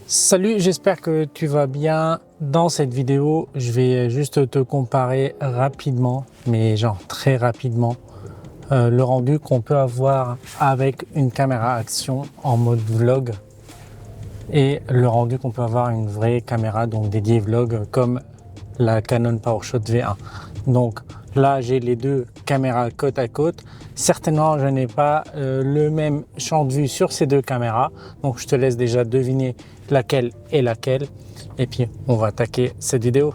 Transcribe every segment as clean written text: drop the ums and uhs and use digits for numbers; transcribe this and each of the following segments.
Salut, j'espère que tu vas bien. Dans cette vidéo, je vais juste te comparer rapidement, mais genre très rapidement, le rendu qu'on peut avoir avec une caméra action en mode vlog et le rendu qu'on peut avoir une vraie caméra donc dédiée vlog comme la Canon PowerShot V1. Donc là, j'ai les deux caméras côte à côte. Certainement, je n'ai pas le même champ de vue sur ces deux caméras. Donc, je te laisse déjà deviner laquelle est laquelle. Et puis, on va attaquer cette vidéo.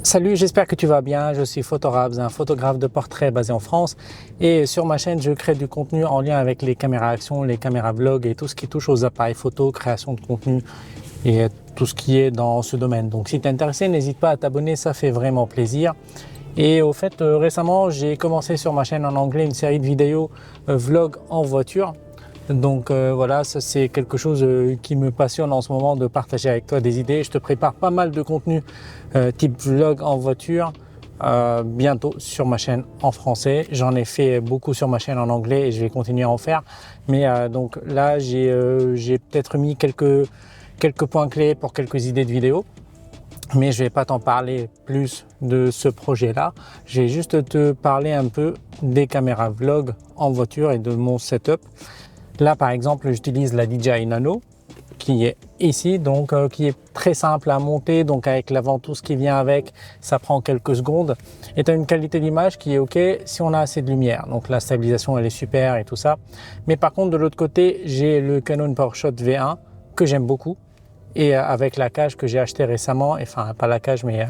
Salut, j'espère que tu vas bien. Je suis Photograbs, un photographe de portrait basé en France. Et sur ma chaîne, je crée du contenu en lien avec les caméras action, les caméras vlog et tout ce qui touche aux appareils photo, création de contenu et tout ce qui est dans ce domaine. Donc si tu es intéressé, n'hésite pas à t'abonner, ça fait vraiment plaisir. Et au fait, récemment, j'ai commencé sur ma chaîne en anglais une série de vidéos vlog en voiture. Donc voilà, ça c'est quelque chose qui me passionne en ce moment de partager avec toi des idées. Je te prépare pas mal de contenu type vlog en voiture bientôt sur ma chaîne en français. J'en ai fait beaucoup sur ma chaîne en anglais et je vais continuer à en faire. Mais donc là, j'ai peut-être mis quelques points clés pour quelques idées de vidéos. Mais je vais pas t'en parler plus de ce projet-là. Je vais juste te parler un peu des caméras vlog en voiture et de mon setup. Là, par exemple, j'utilise la DJI Nano qui est ici, donc qui est très simple à monter. Donc avec la ventouse qui vient avec, ça prend quelques secondes. Et tu as une qualité d'image qui est OK si on a assez de lumière. Donc la stabilisation, elle est super et tout ça. Mais par contre, de l'autre côté, j'ai le Canon PowerShot V1 que j'aime beaucoup. Et avec la cage que j'ai acheté récemment, enfin pas la cage mais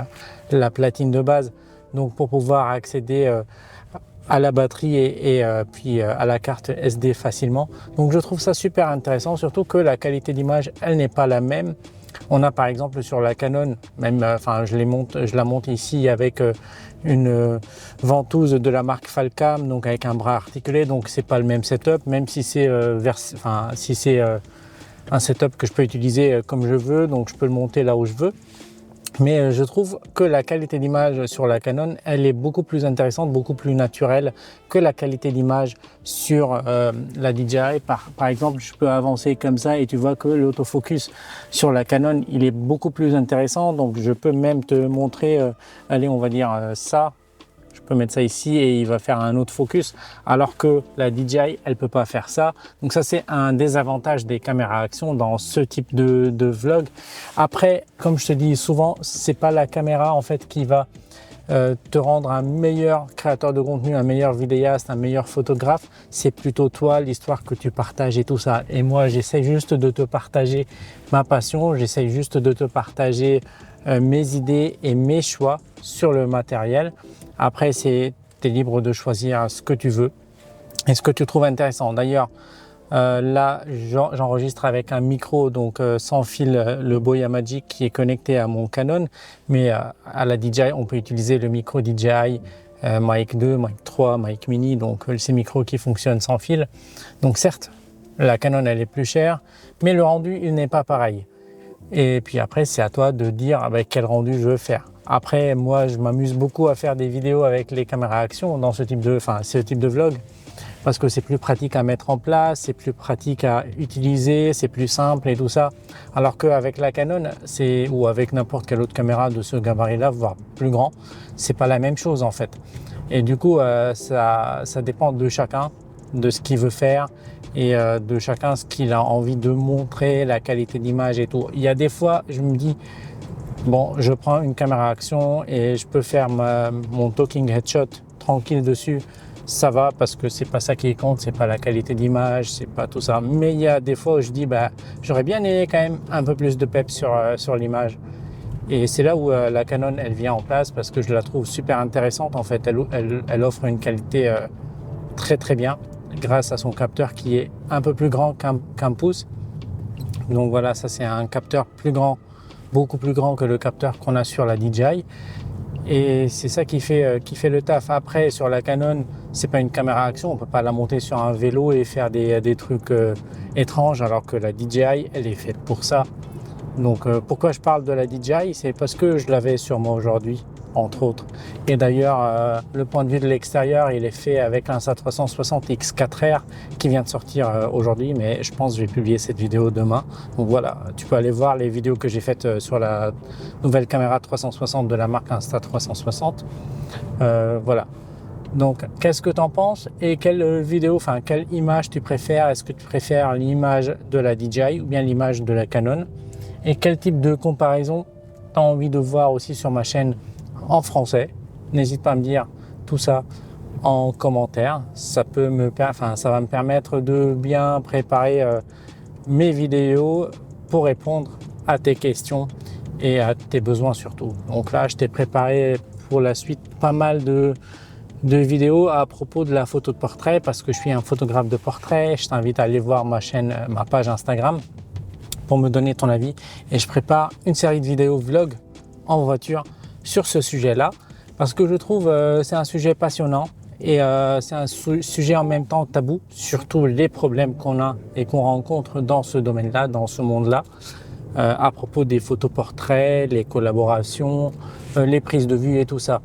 la platine de base, donc pour pouvoir accéder à la batterie et puis à la carte SD facilement. Donc je trouve ça super intéressant, surtout que la qualité d'image, elle n'est pas la même. On a par exemple sur la Canon, même, je la monte ici avec une ventouse de la marque Falcam, donc avec un bras articulé, donc c'est pas le même setup, même si c'est un setup que je peux utiliser comme je veux, donc je peux le monter là où je veux. Mais je trouve que la qualité d'image sur la Canon, elle est beaucoup plus intéressante, beaucoup plus naturelle que la qualité d'image sur la DJI. Par exemple, je peux avancer comme ça et tu vois que l'autofocus sur la Canon, il est beaucoup plus intéressant. Donc je peux même te montrer, allez, on va dire ça. Je peux mettre ça ici et il va faire un autre focus, alors que la DJI, elle peut pas faire ça. Donc ça, c'est un désavantage des caméras action dans ce type de vlog. Après, comme je te dis souvent, c'est pas la caméra en fait qui va te rendre un meilleur créateur de contenu, un meilleur vidéaste, un meilleur photographe. C'est plutôt toi, l'histoire que tu partages et tout ça. Et moi, j'essaie juste de te partager ma passion. J'essaie juste de te partager mes idées et mes choix sur le matériel. Après, tu es libre de choisir ce que tu veux et ce que tu trouves intéressant. D'ailleurs, là, j'enregistre avec un micro donc sans fil, le Boya Magic qui est connecté à mon Canon. Mais à la DJI, on peut utiliser le micro DJI Mic 2, Mic 3, Mic Mini. Donc, ces micros qui fonctionnent sans fil. Donc, certes, la Canon, elle est plus chère, mais le rendu, il n'est pas pareil. Et puis après, c'est à toi de dire quel rendu je veux faire. Après, moi, je m'amuse beaucoup à faire des vidéos avec les caméras action dans ce type de vlog parce que c'est plus pratique à mettre en place, c'est plus pratique à utiliser, c'est plus simple et tout ça. Alors qu'avec la Canon, ou avec n'importe quelle autre caméra de ce gabarit-là, voire plus grand, c'est pas la même chose en fait. Et du coup, ça dépend de chacun, de ce qu'il veut faire et de chacun ce qu'il a envie de montrer, la qualité d'image et tout. Il y a des fois, je me dis, bon, je prends une caméra action et je peux faire mon talking headshot tranquille dessus. Ça va parce que c'est pas ça qui compte, c'est pas la qualité d'image, c'est pas tout ça. Mais il y a des fois où je dis, j'aurais bien aimé quand même un peu plus de pep sur l'image. Et c'est là où la Canon, elle vient en place parce que je la trouve super intéressante. En fait, elle offre une qualité très très bien grâce à son capteur qui est un peu plus grand qu'un pouce. Donc voilà, ça c'est un capteur plus grand, beaucoup plus grand que le capteur qu'on a sur la DJI. Et c'est ça qui fait le taf. Après, sur la Canon, c'est pas une caméra action, on peut pas la monter sur un vélo et faire des trucs étranges, alors que la DJI, elle est faite pour ça. Donc pourquoi je parle de la DJI, c'est parce que je l'avais sur moi aujourd'hui. entre autres. Et d'ailleurs, le point de vue de l'extérieur, il est fait avec l'Insta360 X4R qui vient de sortir aujourd'hui, mais je pense que je vais publier cette vidéo demain. Donc voilà, tu peux aller voir les vidéos que j'ai faites sur la nouvelle caméra 360 de la marque Insta360. Voilà. Donc, qu'est-ce que tu en penses et quelle vidéo, enfin, quelle image tu préfères? Est-ce que tu préfères l'image de la DJI ou bien l'image de la Canon? Et quel type de comparaison tu as envie de voir aussi sur ma chaîne en français? N'hésite pas à me dire tout ça en commentaire. Ça va me permettre de bien préparer mes vidéos pour répondre à tes questions et à tes besoins surtout. Donc là, je t'ai préparé pour la suite pas mal de vidéos à propos de la photo de portrait parce que je suis un photographe de portrait. Je t'invite à aller voir ma page Instagram pour me donner ton avis, et je prépare une série de vidéos vlog en voiture sur ce sujet-là parce que je trouve c'est un sujet passionnant et c'est un sujet en même temps tabou, surtout les problèmes qu'on a et qu'on rencontre dans ce domaine-là, dans ce monde-là, à propos des photos portraits, les collaborations, les prises de vue et tout ça.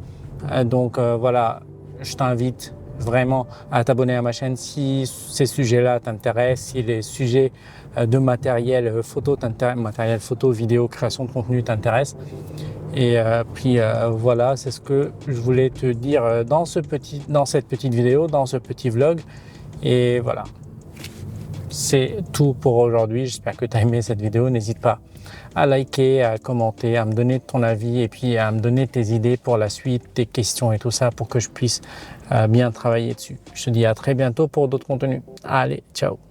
Donc voilà, je t'invite vraiment à t'abonner à ma chaîne si ces sujets-là t'intéressent, si les sujets de matériel photo, vidéo, création de contenu t'intéressent. Et puis voilà, c'est ce que je voulais te dire dans cette petite vidéo, dans ce petit vlog. Et voilà, c'est tout pour aujourd'hui. J'espère que tu as aimé cette vidéo. N'hésite pas à liker, à commenter, à me donner ton avis et puis à me donner tes idées pour la suite, tes questions et tout ça pour que je puisse bien travailler dessus. Je te dis à très bientôt pour d'autres contenus. Allez, ciao!